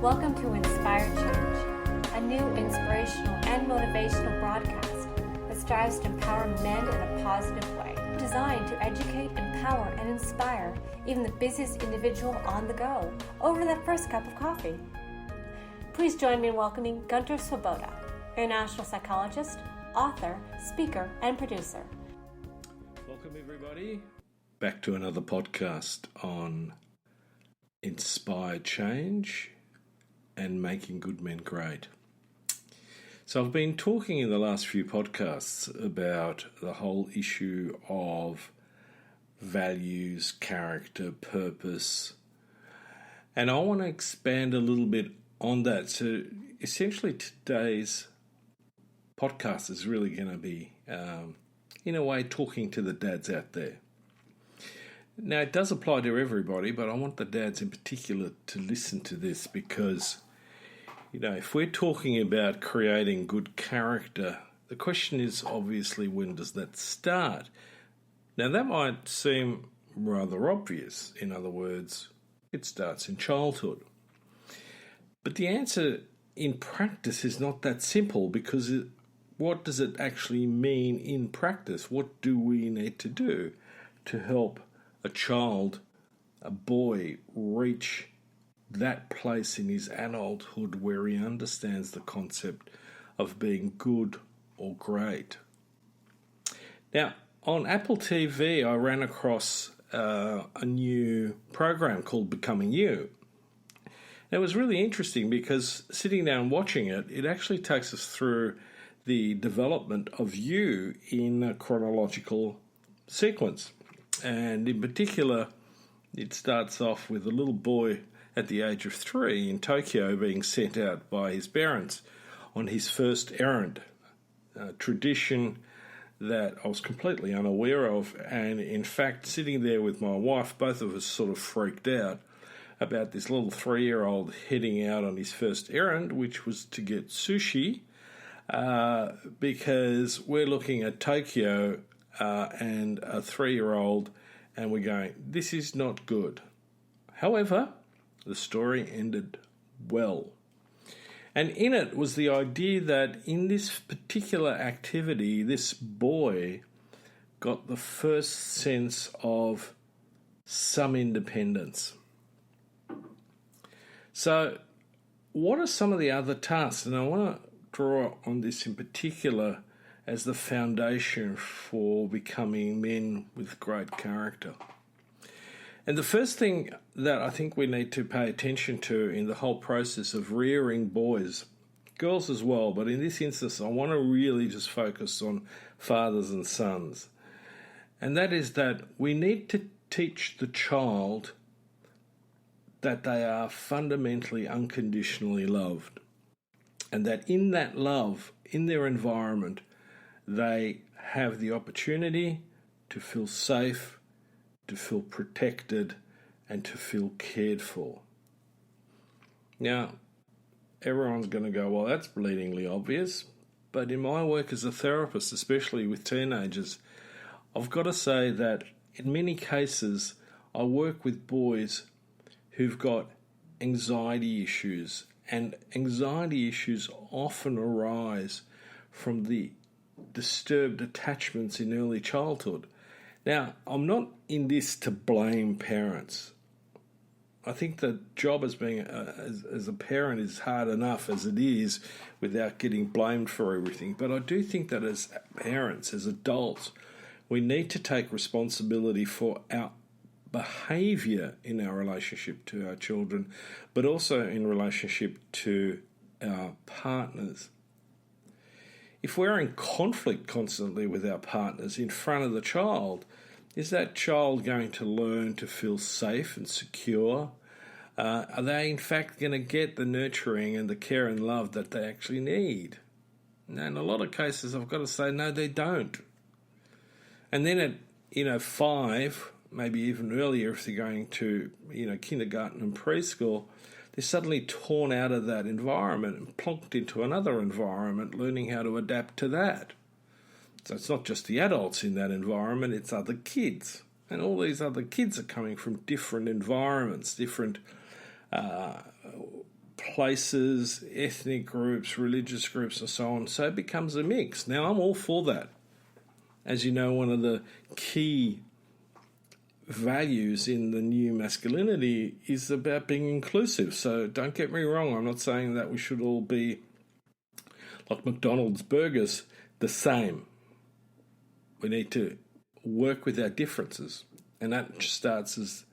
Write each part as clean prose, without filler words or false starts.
Welcome to Inspired Change, a new inspirational and motivational broadcast that strives to empower men in a positive way, designed to educate, empower, and inspire even the busiest individual on the go over that first cup of coffee. Please join me in welcoming Gunter, international psychologist, author, speaker, and producer. Welcome everybody back to another podcast on Inspired Change and Making Good Men Great. So I've been talking in the last few podcasts about the whole issue of values, character, purpose, and I want to expand a little bit on that. So essentially today's podcast is really going to be, in a way, talking to the dads out there. Now, it does apply to everybody, but I want the dads in particular to listen to this because, if we're talking about creating good character, the question is obviously, when does that start? Now, that might seem rather obvious. In other words, it starts in childhood. But the answer in practice is not that simple because what does it actually mean in practice? What do we need to do to help a child, a boy, reach that place in his adulthood where he understands the concept of being good or great? Now, on Apple TV, I ran across a new program called Becoming You. It was really interesting because sitting down watching it, it actually takes us through the development of you in a chronological sequence. And in particular, it starts off with a little boy at the age of 3 in Tokyo being sent out by his parents on his first errand, a tradition that I was completely unaware of. And in fact, sitting there with my wife, both of us sort of freaked out about this little 3-year-old heading out on his first errand, which was to get sushi, because we're looking at Tokyo and a 3-year-old, and we're going, this is not good. However, the story ended well. And in it was the idea that in this particular activity, this boy got the first sense of some independence. So, what are some of the other tasks? And I want to draw on this in particular as the foundation for becoming men with great character. And the first thing that I think we need to pay attention to in the whole process of rearing boys, girls as well, but in this instance I want to really just focus on fathers and sons, and that is that we need to teach the child that they are fundamentally unconditionally loved, and that in that love, in their environment, they have the opportunity to feel safe, to feel protected, and to feel cared for. Now, everyone's going to go, well, that's bleedingly obvious, but in my work as a therapist, especially with teenagers, I've got to say that in many cases I work with boys who've got anxiety issues, and anxiety issues often arise from the disturbed attachments in early childhood. Now, I'm not in this to blame parents. I think the job as being as a parent is hard enough as it is without getting blamed for everything. But I do think that as parents, as adults, we need to take responsibility for our behaviour in our relationship to our children, but also in relationship to our partners. If we're in conflict constantly with our partners in front of the child, is that child going to learn to feel safe and secure? Are they in fact going to get the nurturing and the care and love that they actually need? And in a lot of cases, I've got to say, no, they don't. And then at 5, maybe even earlier if they're going to kindergarten and preschool, they're suddenly torn out of that environment and plonked into another environment, learning how to adapt to that. So it's not just the adults in that environment, it's other kids. And all these other kids are coming from different environments, different places, ethnic groups, religious groups, and so on. So it becomes a mix. Now, I'm all for that. As you know, one of the key values in the new masculinity is about being inclusive. So don't get me wrong, I'm not saying that we should all be like McDonald's burgers, the same. We need to work with our differences, and that starts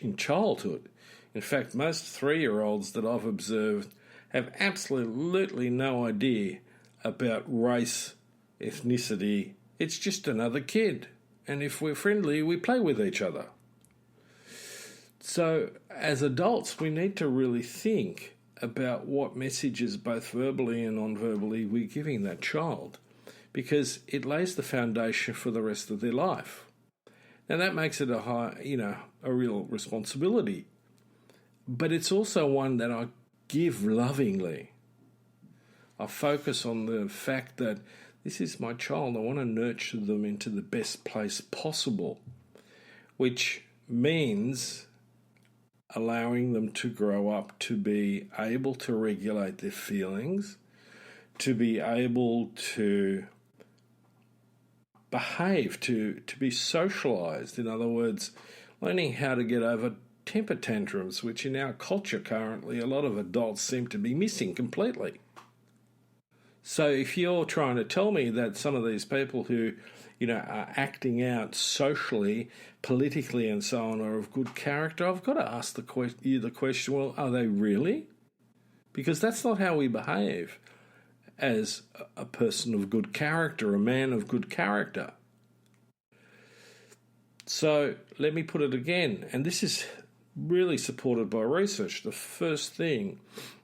in childhood. In fact, most 3-year-olds that I've observed have absolutely no idea about race, ethnicity. It's just another kid. And if we're friendly, we play with each other. So as adults, we need to really think about what messages, both verbally and non-verbally, we're giving that child, because it lays the foundation for the rest of their life. Now that makes it a real responsibility, but it's also one that I give lovingly. I focus on the fact that this is my child. I want to nurture them into the best place possible, which means allowing them to grow up to be able to regulate their feelings, to be able to behave, to be socialised. In other words, learning how to get over temper tantrums, which in our culture currently a lot of adults seem to be missing completely. So if you're trying to tell me that some of these people who, are acting out socially, politically and so on are of good character, I've got to ask you the question, well, are they really? Because that's not how we behave as a person of good character, a man of good character. So let me put it again, and this is really supported by research. The first thing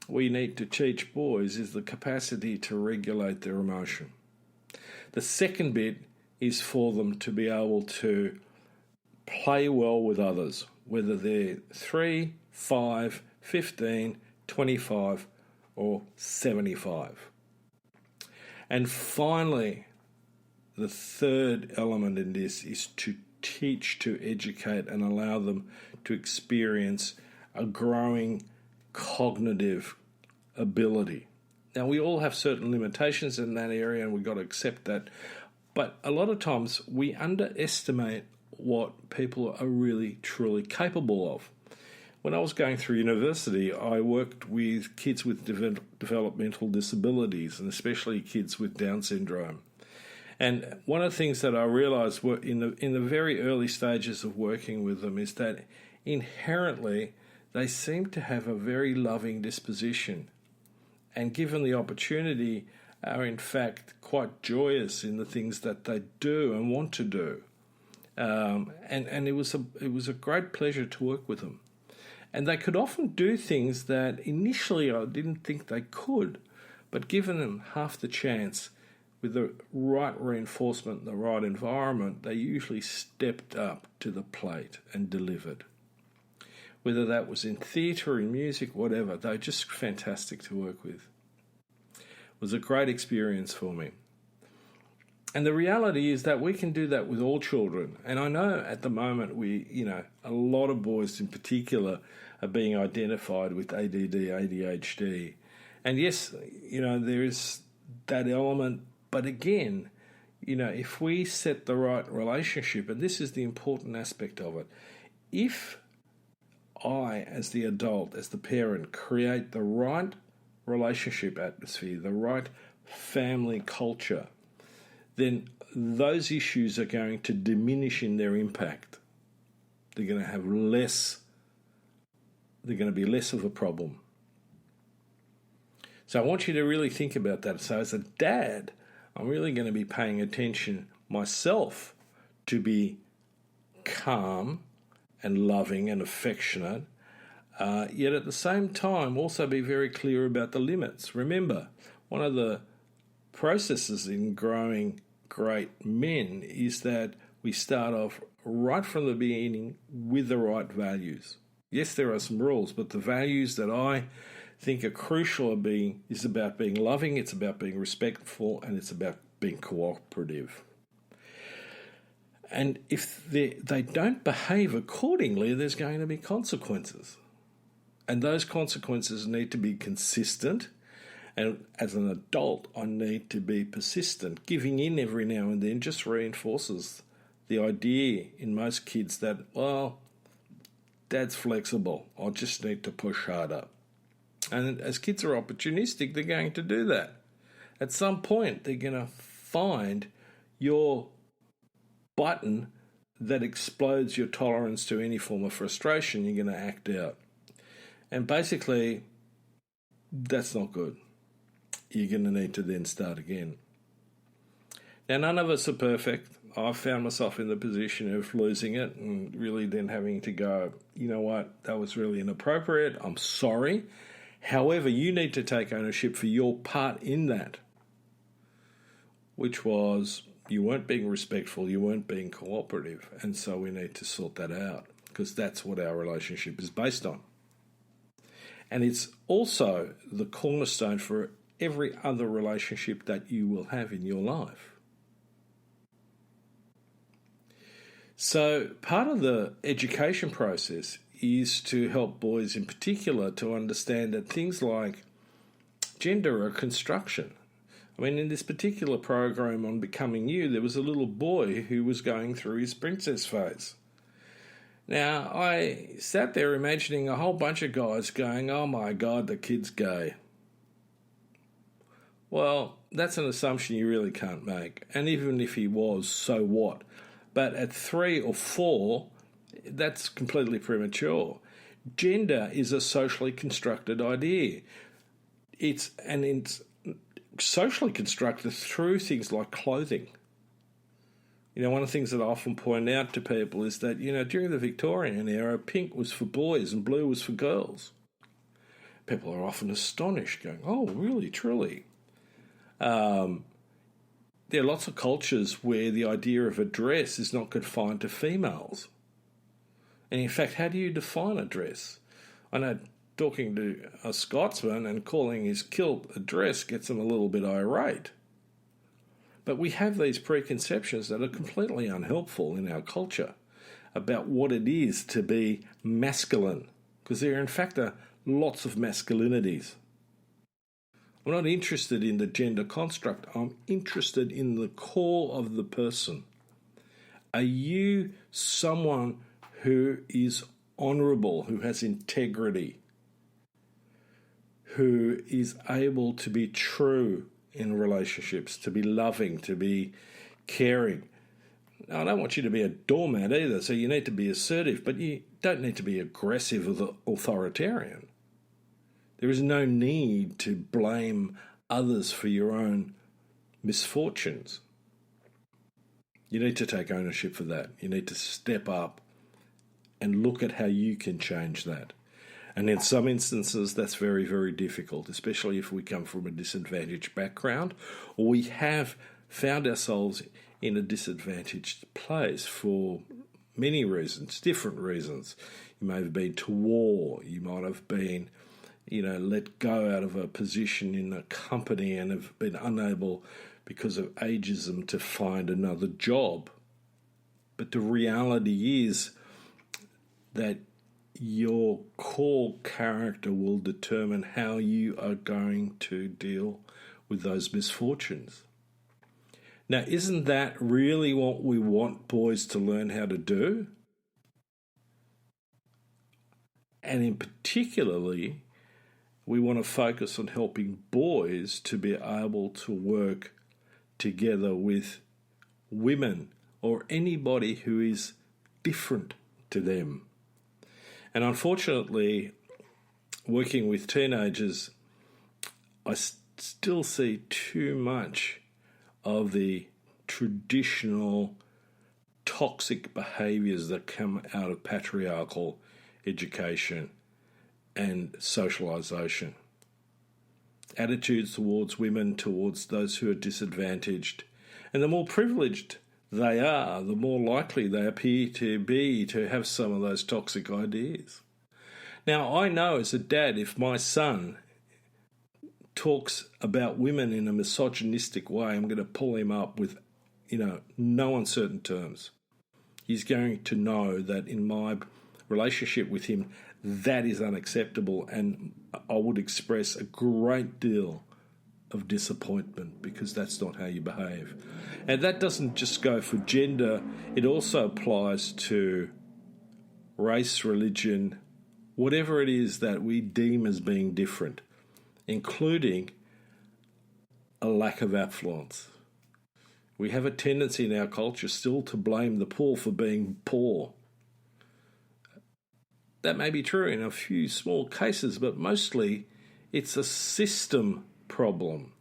we need to teach boys is the capacity to regulate their emotion. The second bit is for them to be able to play well with others, whether they're 3, 5, 15, 25 or 75. And finally, the third element in this is to teach, to educate and allow them to experience a growing cognitive ability. Now, we all have certain limitations in that area and we've got to accept that. But a lot of times we underestimate what people are really, truly capable of. When I was going through university, I worked with kids with developmental disabilities, and especially kids with Down syndrome. And one of the things that I realised in the very early stages of working with them is that inherently they seem to have a very loving disposition, and given the opportunity are in fact quite joyous in the things that they do and want to do. And it was a great pleasure to work with them. And they could often do things that initially I didn't think they could, but given them half the chance, with the right reinforcement, the right environment, they usually stepped up to the plate and delivered. Whether that was in theatre, in music, whatever, they were just fantastic to work with. It was a great experience for me. And the reality is that we can do that with all children. And I know at the moment a lot of boys in particular are being identified with ADD, ADHD. And yes, there is that element. But again, if we set the right relationship, and this is the important aspect of it, if I, as the adult, as the parent, create the right relationship atmosphere, the right family culture, then those issues are going to diminish in their impact. They're going to be less of a problem. So I want you to really think about that. So as a dad, I'm really going to be paying attention myself to be calm and loving and affectionate, yet at the same time also be very clear about the limits. Remember, one of the processes in growing great men is that we start off right from the beginning with the right values. Yes, there are some rules, but the values that I think are crucial is about being loving, it's about being respectful, and it's about being cooperative. And if they don't behave accordingly, there's going to be consequences. And those consequences need to be consistent. And as an adult, I need to be persistent. Giving in every now and then just reinforces the idea in most kids that, well, Dad's flexible. I just need to push harder. And as kids are opportunistic, they're going to do that. At some point, they're going to find your button that explodes your tolerance to any form of frustration. You're going to act out. And basically, that's not good. You're going to need to then start again. Now, none of us are perfect. I've found myself in the position of losing it and really then having to go, you know what, that was really inappropriate. I'm sorry. However, you need to take ownership for your part in that, which was you weren't being respectful, you weren't being cooperative, and so we need to sort that out because that's what our relationship is based on. And it's also the cornerstone for every other relationship that you will have in your life. So part of the education process is to help boys in particular to understand that things like gender are construction. I mean, in this particular program on Becoming You, there was a little boy who was going through his princess phase. Now, I sat there imagining a whole bunch of guys going, oh my God, the kid's gay. Well, that's an assumption you really can't make. And even if he was, so what? But at 3 or 4, that's completely premature. Gender is a socially constructed idea. It's socially constructed through things like clothing. You know, one of the things that I often point out to people is that, you know, during the Victorian era, pink was for boys and blue was for girls. People are often astonished, going, oh, really, truly? There are lots of cultures where the idea of a dress is not confined to females. And in fact, how do you define a dress? I know talking to a Scotsman and calling his kilt a dress gets him a little bit irate. But we have these preconceptions that are completely unhelpful in our culture about what it is to be masculine, because there, in fact, are lots of masculinities. I'm not interested in the gender construct. I'm interested in the core of the person. Are you someone who is honourable, who has integrity, who is able to be true in relationships, to be loving, to be caring? Now, I don't want you to be a doormat either, so you need to be assertive, but you don't need to be aggressive or authoritarian. There is no need to blame others for your own misfortunes. You need to take ownership for that. You need to step up and look at how you can change that. And in some instances, that's very, very difficult, especially if we come from a disadvantaged background or we have found ourselves in a disadvantaged place for many reasons, different reasons. You may have been to war. You might have been, let go out of a position in a company and have been unable because of ageism to find another job. But the reality is that your core character will determine how you are going to deal with those misfortunes. Now, isn't that really what we want boys to learn how to do? And in particularly, we want to focus on helping boys to be able to work together with women or anybody who is different to them. And unfortunately, working with teenagers, I still see too much of the traditional toxic behaviours that come out of patriarchal education and socialisation. Attitudes towards women, towards those who are disadvantaged. And the more privileged they are, the more likely they appear to be to have some of those toxic ideas. Now, I know as a dad, if my son talks about women in a misogynistic way, I'm going to pull him up with, no uncertain terms. He's going to know that in my relationship with him, that is unacceptable, and I would express a great deal of disappointment because that's not how you behave. And that doesn't just go for gender, it also applies to race, religion, whatever it is that we deem as being different, including a lack of affluence. We have a tendency in our culture still to blame the poor for being poor. That may be true in a few small cases, but mostly it's a system problem.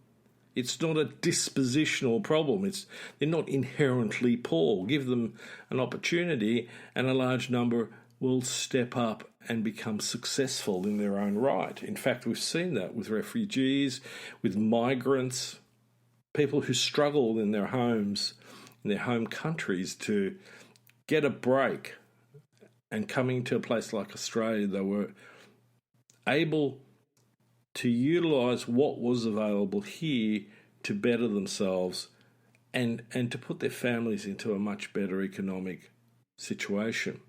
It's not a dispositional problem. They're not inherently poor. Give them an opportunity and a large number will step up and become successful in their own right. In fact, we've seen that with refugees, with migrants, people who struggle in their homes, in their home countries to get a break, and coming to a place like Australia, they were able to utilise what was available here to better themselves and to put their families into a much better economic situation.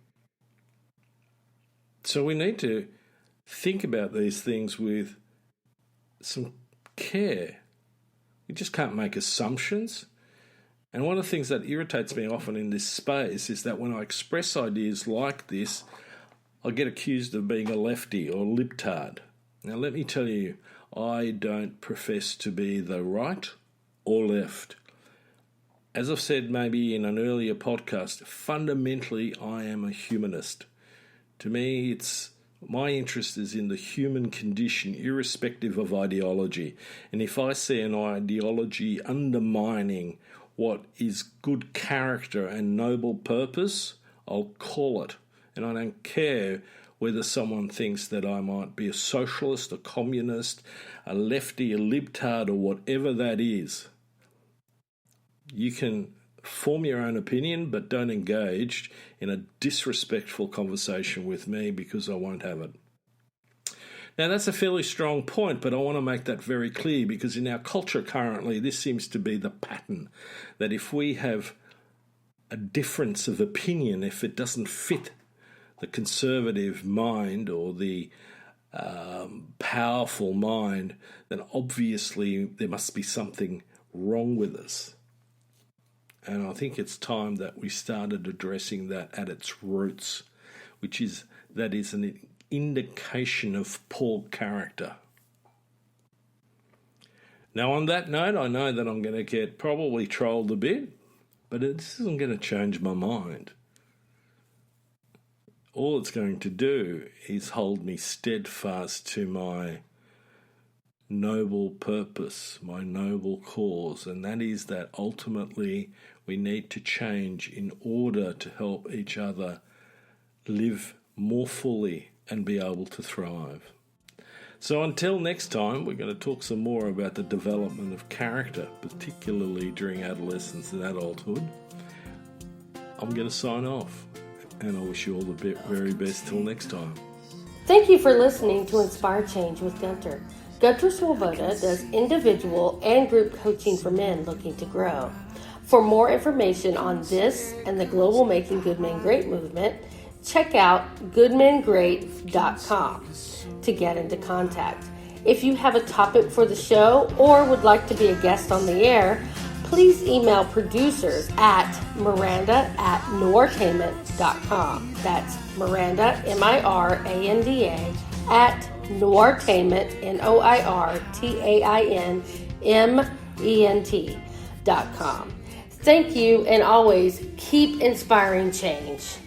So we need to think about these things with some care. We just can't make assumptions. And one of the things that irritates me often in this space is that when I express ideas like this, I get accused of being a lefty or libtard. Now, let me tell you, I don't profess to be the right or left. As I've said maybe in an earlier podcast, fundamentally I am a humanist. To me, my interest is in the human condition, irrespective of ideology. And if I see an ideology undermining what is good character and noble purpose, I'll call it. And I don't care whether someone thinks that I might be a socialist, a communist, a lefty, a libtard, or whatever that is. You can form your own opinion, but don't engage in a disrespectful conversation with me because I won't have it. Now, that's a fairly strong point, but I want to make that very clear because in our culture currently, this seems to be the pattern, that if we have a difference of opinion, if it doesn't fit the conservative mind or the powerful mind, then obviously there must be something wrong with us. And I think it's time that we started addressing that at its roots, that is an indication of poor character. Now, on that note, I know that I'm going to get probably trolled a bit, but this isn't going to change my mind. All it's going to do is hold me steadfast to my noble purpose, my noble cause, and that is that ultimately we need to change in order to help each other live more fully and be able to thrive. So until next time, we're going to talk some more about the development of character, particularly during adolescence and adulthood. I'm going to sign off, and I wish you all the very best till next time. Thank you for listening to Inspire Change with Gunter. Gunter Swoboda does individual and group coaching for men looking to grow. For more information on this and the global Making Good Men Great movement, check out goodmengreat.com to get into contact. If you have a topic for the show or would like to be a guest on the air, please email producers at miranda@noirtainment.com. That's Miranda, Miranda, at noirtainment, noirtainment.com. Thank you, and always keep inspiring change.